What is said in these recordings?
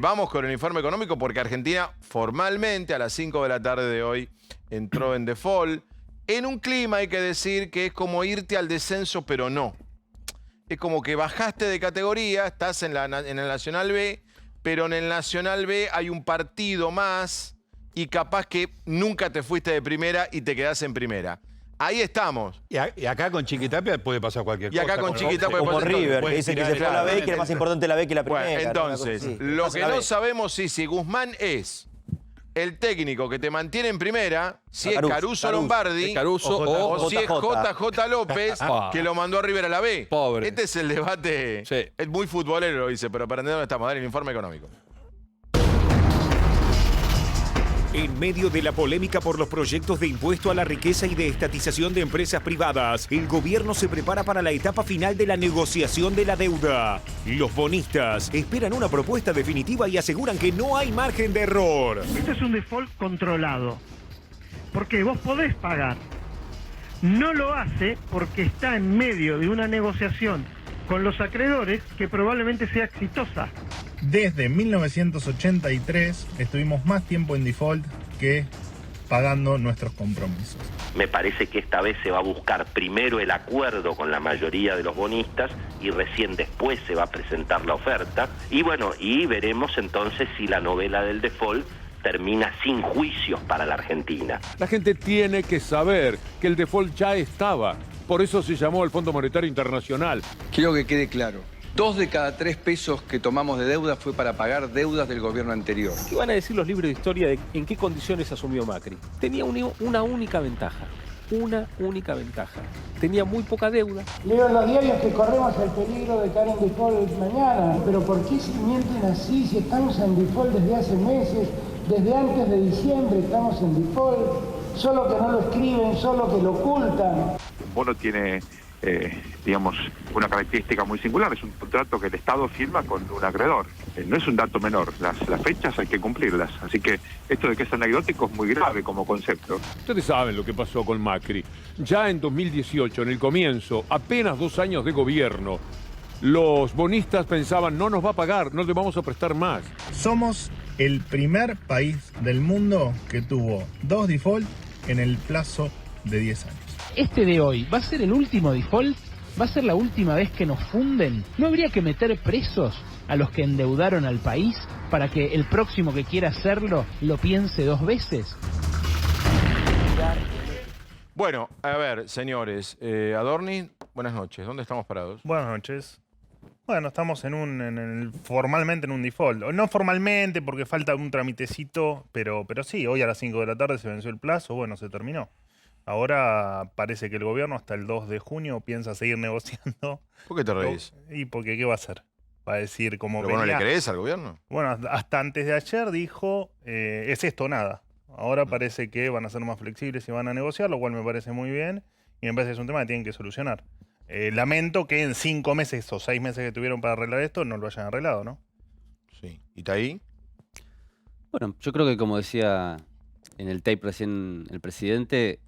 Vamos con el informe económico porque Argentina formalmente a las 5 de la tarde de hoy entró en default. En un clima, hay que decir, que es como irte al descenso, pero no. Es como que bajaste de categoría, estás en el Nacional B, pero en el Nacional B hay un partido más y capaz que nunca te fuiste de primera y te quedás en primera. Ahí estamos. Y acá con Chiquitapia puede pasar cualquier cosa. Y acá con Chiquitapia puede Como pasar River, todo. que dicen que se fue a la B y que era más importante la B que la primera. Bueno, entonces, lo que no no sabemos es si Guzmán es el técnico que te mantiene en primera, si es Caruso Lombardi, o si es JJ López, que lo mandó a River a la B. Pobre. Este es el debate. Sí. Es muy futbolero, lo dice, pero para entender dónde estamos. Dale el informe económico. En medio de la polémica por los proyectos de impuesto a la riqueza y de estatización de empresas privadas, el gobierno se prepara para la etapa final de la negociación de la deuda. Los bonistas esperan una propuesta definitiva y aseguran que no hay margen de error. Esto es un default controlado, porque vos podés pagar. No lo hace porque está en medio de una negociación con los acreedores que probablemente sea exitosa. Desde 1983 estuvimos más tiempo en default que pagando nuestros compromisos. Me parece que esta vez se va a buscar primero el acuerdo con la mayoría de los bonistas y recién después se va a presentar la oferta. Y bueno, y veremos entonces si la novela del default termina sin juicios para la Argentina. La gente tiene que saber que el default ya estaba. Por eso se llamó al Fondo Monetario Internacional. Quiero que quede claro. 2 de cada 3 pesos que tomamos de deuda fue para pagar deudas del gobierno anterior. ¿Qué van a decir los libros de historia de en qué condiciones asumió Macri? Tenía una única ventaja. Una única ventaja. Tenía muy poca deuda. Leo en los diarios que corremos el peligro de caer en default mañana. Pero ¿por qué se mienten así si estamos en default desde hace meses? Desde antes de diciembre estamos en default. Solo que no lo escriben, solo que lo ocultan. Un bono tiene, digamos, una característica muy singular. Es un contrato que el Estado firma con un acreedor. No es un dato menor. Las fechas hay que cumplirlas. Así que esto de que es anecdótico es muy grave como concepto. Ustedes saben lo que pasó con Macri. Ya en 2018, en el comienzo, apenas 2 años de gobierno, los bonistas pensaban, no nos va a pagar, no le vamos a prestar más. Somos el primer país del mundo que tuvo 2 default en el plazo de 10 años. Este de hoy, ¿va a ser el último default? ¿Va a ser la última vez que nos funden? ¿No habría que meter presos a los que endeudaron al país para que el próximo que quiera hacerlo lo piense 2 veces? Bueno, a ver, señores. Adorni, buenas noches. ¿Dónde estamos parados? Buenas noches. Bueno, estamos formalmente en un default. No formalmente porque falta un tramitecito, pero sí, hoy a las 5 de la tarde se venció el plazo, bueno, se terminó. Ahora parece que el gobierno hasta el 2 de junio piensa seguir negociando. ¿Por qué te reís? ¿Y porque qué va a hacer? Va a decir como ¿Pero vos no le crees al gobierno? Bueno, hasta antes de ayer dijo, es esto o nada. Ahora parece que van a ser más flexibles y van a negociar, lo cual me parece muy bien. Y me parece que es un tema que tienen que solucionar. Lamento que en 5 meses o 6 meses que tuvieron para arreglar esto no lo hayan arreglado, ¿no? Sí. ¿Y está ahí? Bueno, yo creo que como decía en el tape recién el presidente,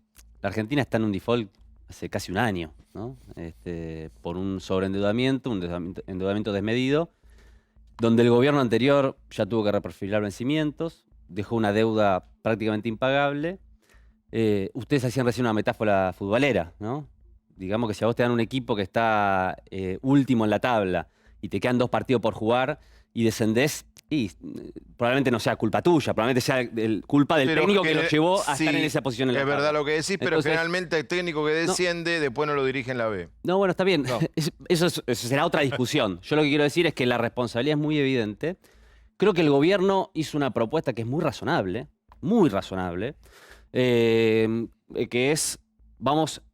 la Argentina está en un default hace casi un año, ¿no? Por un sobreendeudamiento, un endeudamiento desmedido, donde el gobierno anterior ya tuvo que reperfilar vencimientos, dejó una deuda prácticamente impagable. Ustedes hacían recién una metáfora futbolera, ¿no? Digamos que si a vos te dan un equipo que está último en la tabla y te quedan 2 partidos por jugar y descendés, y probablemente no sea culpa tuya, probablemente sea culpa del técnico que lo llevó a estar en esa posición en la tabla. Es verdad lo que decís, pero Entonces, generalmente el técnico que desciende después no lo dirige en la B. No, bueno, está bien. No. Eso será otra discusión. Yo lo que quiero decir es que la responsabilidad es muy evidente. Creo que el gobierno hizo una propuesta que es muy razonable, que es,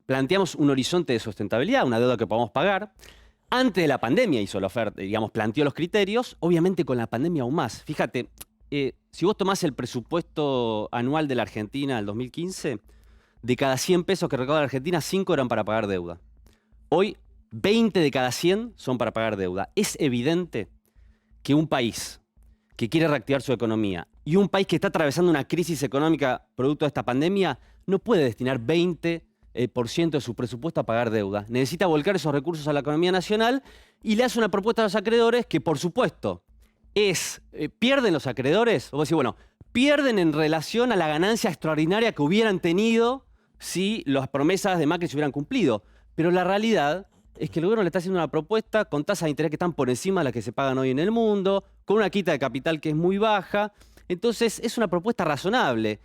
planteamos un horizonte de sustentabilidad, una deuda que podamos pagar. Antes de la pandemia hizo la oferta, digamos, planteó los criterios, obviamente con la pandemia aún más. Fíjate, si vos tomás el presupuesto anual de la Argentina del 2015, de cada 100 pesos que recauda la Argentina, 5 eran para pagar deuda. Hoy, 20 de cada 100 son para pagar deuda. Es evidente que un país que quiere reactivar su economía y un país que está atravesando una crisis económica producto de esta pandemia no puede destinar 20% de su presupuesto a pagar deuda. Necesita volcar esos recursos a la economía nacional y le hace una propuesta a los acreedores que, por supuesto, es, ¿pierden los acreedores? O vos decís, bueno, pierden en relación a la ganancia extraordinaria que hubieran tenido si las promesas de Macri se hubieran cumplido. Pero la realidad es que el gobierno le está haciendo una propuesta con tasas de interés que están por encima de las que se pagan hoy en el mundo, con una quita de capital que es muy baja. Entonces, es una propuesta razonable.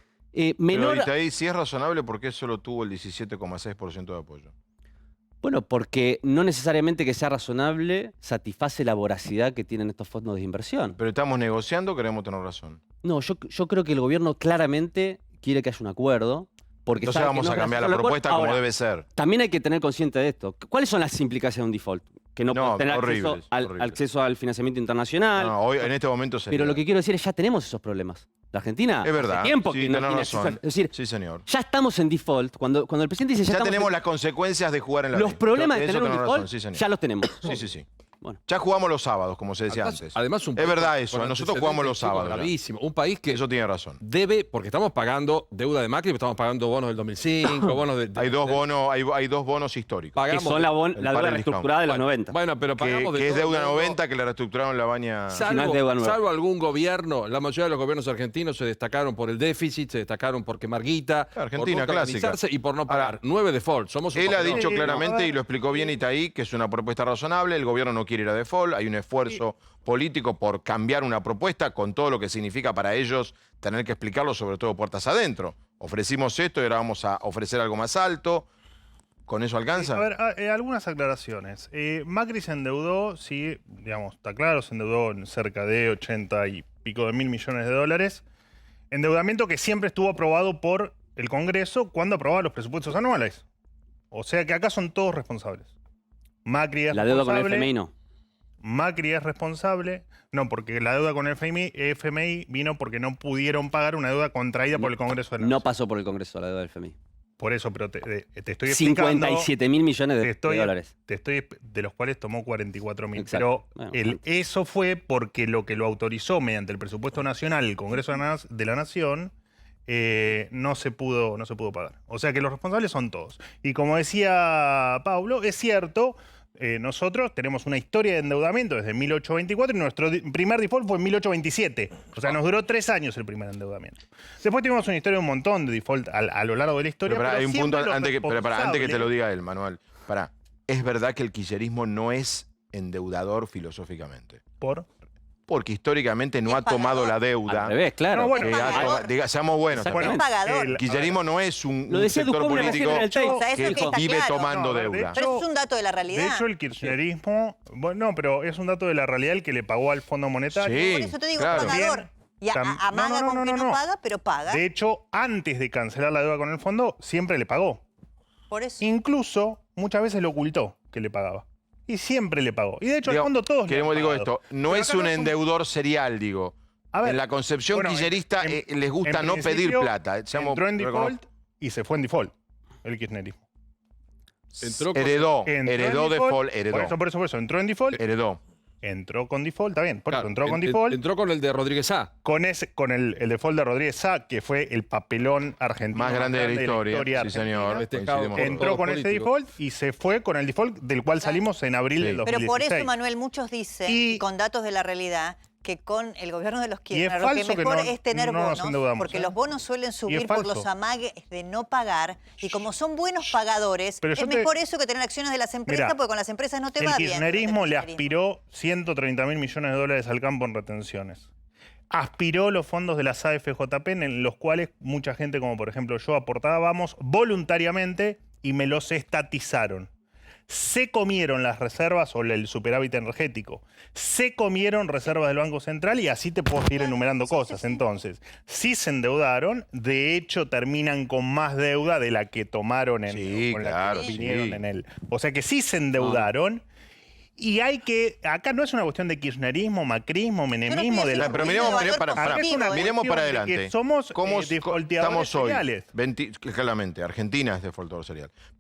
Menor... Pero ahí, si es razonable, ¿por qué solo tuvo el 17,6% de apoyo? Bueno, porque no necesariamente que sea razonable satisface la voracidad que tienen estos fondos de inversión. Pero estamos negociando, queremos tener razón. No, yo creo que el gobierno claramente quiere que haya un acuerdo. Porque entonces vamos a cambiar la propuesta como debe ser. También hay que tener consciente de esto. ¿Cuáles son las implicaciones de un default? Que no puedes tener acceso al financiamiento internacional. No, hoy en este momento sería. Pero lo que quiero decir es ya tenemos esos problemas. La Argentina es verdad, hace tiempo sí, que no tiene acceso. Es decir, sí, señor. Ya estamos en default. Cuando el presidente dice ya tenemos las consecuencias de jugar en la los problemas de tener un default ya los tenemos. Sí. Bueno. Ya jugamos los sábados, como se decía antes. Además, es verdad eso, nosotros jugamos los sábados. Gravísimo. Un país que eso tiene razón. Debe, porque estamos pagando deuda de Macri, estamos pagando bonos del 2005, bonos del... Hay dos bonos históricos. Pagamos, que son la deuda reestructurada de los 90. Bueno, pero pagamos que es deuda 90 que la reestructuraron la baña... Salvo algún gobierno, la mayoría de los gobiernos argentinos se destacaron por el déficit, se destacaron por quemar guita, Argentina clásica. Y por no pagar. 9 defaults. Él ha dicho claramente, y lo explicó bien Itaí, que es una propuesta razonable, el gobierno no quiere ir a default, hay un esfuerzo político por cambiar una propuesta con todo lo que significa para ellos tener que explicarlo, sobre todo puertas adentro. Ofrecimos esto y ahora vamos a ofrecer algo más alto. ¿Con eso alcanza? A ver, algunas aclaraciones. Macri se endeudó, sí, digamos, está claro, se endeudó en cerca de 80 y pico de mil millones de dólares. Endeudamiento que siempre estuvo aprobado por el Congreso cuando aprobaba los presupuestos anuales. O sea que acá son todos responsables. Macri es la deuda con el FMI no. Macri es responsable, no, porque la deuda con el FMI vino porque no pudieron pagar una deuda contraída por el Congreso de la Nación. No pasó por el Congreso la deuda del FMI. Por eso, pero te estoy explicando... 57 mil millones de dólares. De los cuales tomó 44 mil. Pero eso fue porque lo autorizó mediante el presupuesto nacional, el Congreso de la Nación, no se pudo pagar. O sea que los responsables son todos. Y como decía Pablo, es cierto... nosotros tenemos una historia de endeudamiento desde 1824 y nuestro primer default fue en 1827. O sea, nos duró 3 años el primer endeudamiento. Después tuvimos una historia de un montón de default a lo largo de la historia. Pero hay un punto antes que te lo diga él, Manuel. ¿Es verdad que el kirchnerismo no es endeudador filosóficamente? Porque históricamente no ha tomado la deuda. Al revés, claro. No, bueno, seamos buenos. El kirchnerismo no es un sector político que vive tomando deuda. Pero es un dato de la realidad. De hecho, el kirchnerismo... Bueno, no, pero es un dato de la realidad el que le pagó al Fondo Monetario. Sí, por eso te digo, claro. Pagador. Y amaga con que no paga, pero paga. De hecho, antes de cancelar la deuda con el fondo, siempre le pagó. Por eso. Incluso, muchas veces lo ocultó que le pagaba. Y siempre le pagó. Y de hecho, al fondo todos le han pagado. Digo esto, no es un endeudor serial, digo. A ver, en la concepción kirchnerista les gusta no pedir plata. Entró en default y se fue en default el kirchnerismo. Heredó default. Por eso, entró en default. Heredó. Entró con default, está bien. Por eso, entró con default. Entró con el de Rodríguez Sá. Con el default de Rodríguez Sá, que fue el papelón argentino más grande de la historia. Sí, señor. Entró con ese default y se fue con el default del cual salimos en abril del 2016. Pero por eso, Manuel, muchos dicen, con datos de la realidad, que con el gobierno de los Kirchner lo que mejor es tener bonos, porque los bonos suelen subir por los amagues de no pagar, y como son buenos pagadores, es mejor eso que tener acciones de las empresas, porque con las empresas no te va bien. El kirchnerismo le aspiró 130 mil millones de dólares al campo en retenciones. Aspiró los fondos de las AFJP, en los cuales mucha gente, como por ejemplo yo, aportábamos voluntariamente y me los estatizaron. Se comieron las reservas o el superávit energético. Se comieron reservas del Banco Central y así te puedo ir enumerando cosas. Entonces, sí se endeudaron, de hecho terminan con más deuda de la que tomaron la que vinieron en él. O sea que sí se endeudaron. Y acá no es una cuestión de kirchnerismo, macrismo, menemismo, de la... Pero miremos para adelante. Que somos ¿Cómo defaulteadores estamos hoy? seriales. Claramente, Argentina es defaultador serial.